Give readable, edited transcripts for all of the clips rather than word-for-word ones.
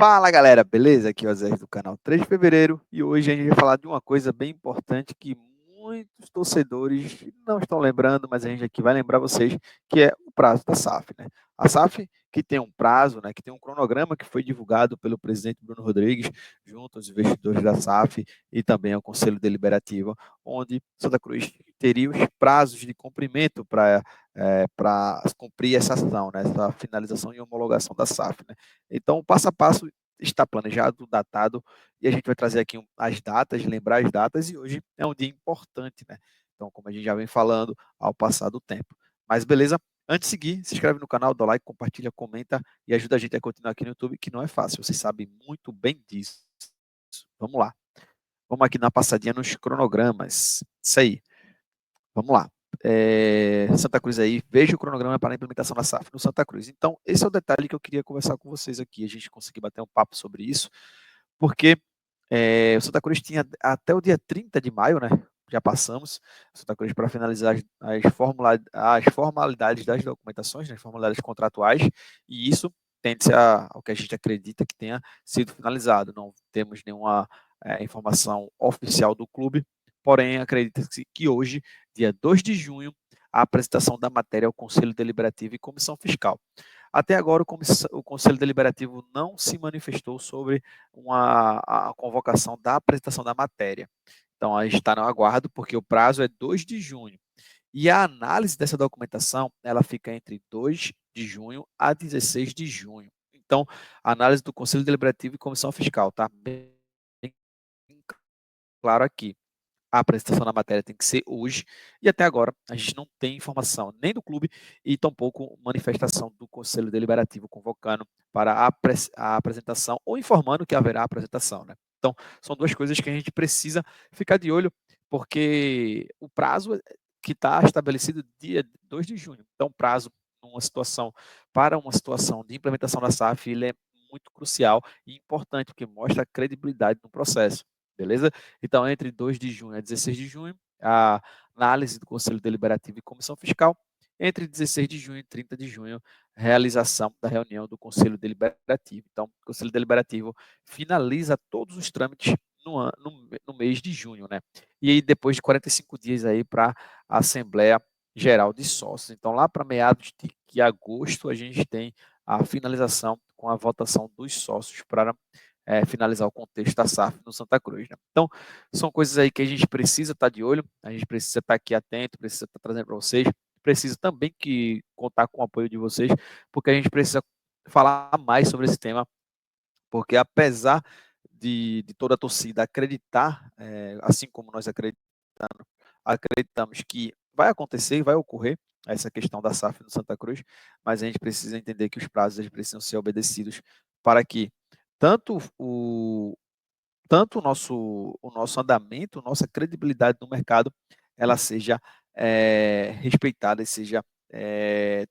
Fala galera, beleza? Aqui é o Zé do canal 3 de Fevereiro e hoje a gente vai falar de uma coisa bem importante que muitos torcedores não estão lembrando, mas a gente aqui vai lembrar vocês, que é o prazo da SAF, né? A SAF que tem um prazo, né, que tem um cronograma que foi divulgado pelo presidente Bruno Rodrigues, junto aos investidores da SAF e também ao Conselho Deliberativo, onde Santa Cruz teria os prazos de cumprimento para cumprir essa ação, né, essa finalização e homologação da SAF, né? Então, o passo a passo está planejado, datado, e a gente vai trazer aqui as datas, lembrar as datas, e hoje é um dia importante, né? Então, como a gente já vem falando ao passar do tempo. Mas beleza? Antes de seguir, se inscreve no canal, dá like, compartilha, comenta e ajuda a gente a continuar aqui no YouTube, que não é fácil, vocês sabem muito bem disso. Vamos lá. Vamos aqui na passadinha nos cronogramas. Isso aí. Vamos lá. Santa Cruz aí, veja o cronograma para a implementação da SAF no Santa Cruz. Então, esse é o detalhe que eu queria conversar com vocês aqui, a gente conseguir bater um papo sobre isso, porque o Santa Cruz tinha até o dia 30 de maio, né? Já passamos, o Santa Cruz para finalizar as formalidades das documentações, né, as formalidades contratuais, e isso tende-se ao que a gente acredita que tenha sido finalizado. Não temos nenhuma informação oficial do clube, porém, acredita-se que hoje, dia 2 de junho, a apresentação da matéria ao Conselho Deliberativo e Comissão Fiscal. Até agora, o Conselho Deliberativo não se manifestou sobre a convocação da apresentação da matéria. Então, a gente está no aguardo, porque o prazo é 2 de junho. E a análise dessa documentação, ela fica entre 2 de junho a 16 de junho. Então, a análise do Conselho Deliberativo e Comissão Fiscal, tá bem claro aqui. A apresentação da matéria tem que ser hoje, e até agora a gente não tem informação nem do clube e tampouco manifestação do Conselho Deliberativo convocando para a apresentação ou informando que haverá apresentação, né? Então, são duas coisas que a gente precisa ficar de olho, porque o prazo que está estabelecido dia 2 de junho. Então, o prazo para uma situação de implementação da SAF, ele é muito crucial e importante, porque mostra a credibilidade no processo. Beleza? Então, entre 2 de junho a 16 de junho, a análise do Conselho Deliberativo e Comissão Fiscal. Entre 16 de junho e 30 de junho, realização da reunião do Conselho Deliberativo. Então, o Conselho Deliberativo finaliza todos os trâmites no mês de junho, né? E aí, depois de 45 dias aí para a Assembleia Geral de Sócios. Então, lá para meados de agosto, a gente tem a finalização com a votação dos sócios para finalizar o contexto da SAF no Santa Cruz, né? Então, são coisas aí que a gente precisa estar de olho, a gente precisa estar aqui atento, precisa estar trazendo para vocês, precisa também contar com o apoio de vocês, porque a gente precisa falar mais sobre esse tema, porque apesar de toda a torcida acreditar, assim como nós acreditamos que vai acontecer e vai ocorrer essa questão da SAF no Santa Cruz, mas a gente precisa entender que os prazos eles precisam ser obedecidos para que tanto o nosso andamento, nossa credibilidade no mercado, ela seja respeitada e seja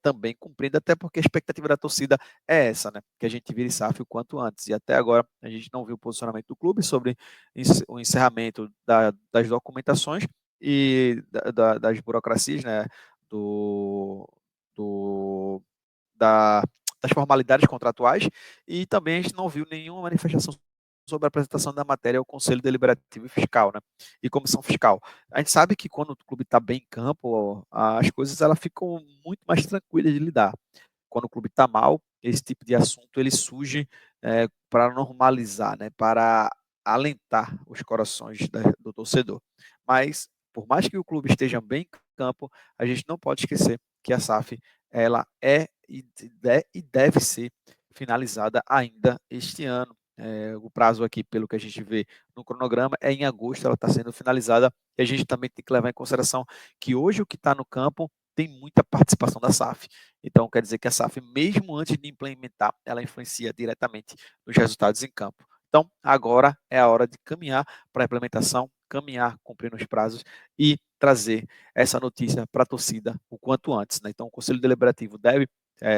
também cumprida, até porque a expectativa da torcida é essa, né? Que a gente vire SAF o quanto antes. E até agora a gente não viu o posicionamento do clube sobre o encerramento das documentações e das burocracias, né? Do, do, da, das formalidades contratuais, e também a gente não viu nenhuma manifestação sobre a apresentação da matéria ao Conselho Deliberativo e Fiscal, né? E Comissão Fiscal. A gente sabe que quando o clube está bem em campo, as coisas elas ficam muito mais tranquilas de lidar. Quando o clube está mal, esse tipo de assunto ele surge para normalizar, né? Para alentar os corações do torcedor. Mas, por mais que o clube esteja bem em campo, a gente não pode esquecer que a SAF ela é e deve ser finalizada ainda este ano. O prazo aqui, pelo que a gente vê no cronograma, é em agosto, ela está sendo finalizada, e a gente também tem que levar em consideração que hoje o que está no campo tem muita participação da SAF. Então, quer dizer que a SAF, mesmo antes de implementar, ela influencia diretamente nos resultados em campo. Então, agora é a hora de caminhar para a implementação, caminhar, cumprir os prazos e trazer essa notícia para a torcida o quanto antes, né? Então, o Conselho Deliberativo deve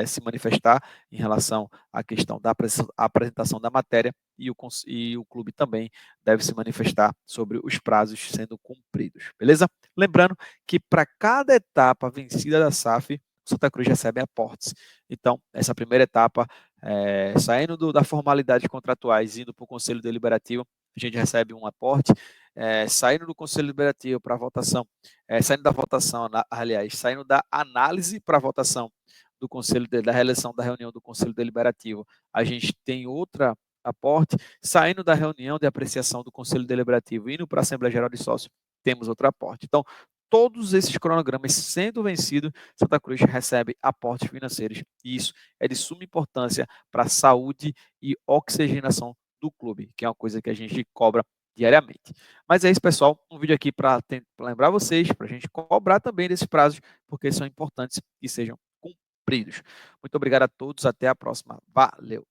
se manifestar em relação à questão da apresentação da matéria, e o clube também deve se manifestar sobre os prazos sendo cumpridos, beleza? Lembrando que para cada etapa vencida da SAF, o Santa Cruz recebe aportes. Então, essa primeira etapa Saindo da formalidades contratuais, indo para o Conselho Deliberativo, a gente recebe um aporte. Saindo do Conselho Deliberativo para a votação, saindo da votação, aliás, saindo da análise para a votação do Conselho, da reeleição da reunião do Conselho Deliberativo, a gente tem outra aporte. Saindo da reunião de apreciação do Conselho Deliberativo, indo para a Assembleia Geral de Sócios, temos outro aporte. Então, todos esses cronogramas sendo vencidos, Santa Cruz recebe aportes financeiros. E isso é de suma importância para a saúde e oxigenação do clube, que é uma coisa que a gente cobra diariamente. Mas é isso, pessoal. Um vídeo aqui para lembrar vocês, para a gente cobrar também desses prazos, porque são importantes que sejam cumpridos. Muito obrigado a todos. Até a próxima. Valeu!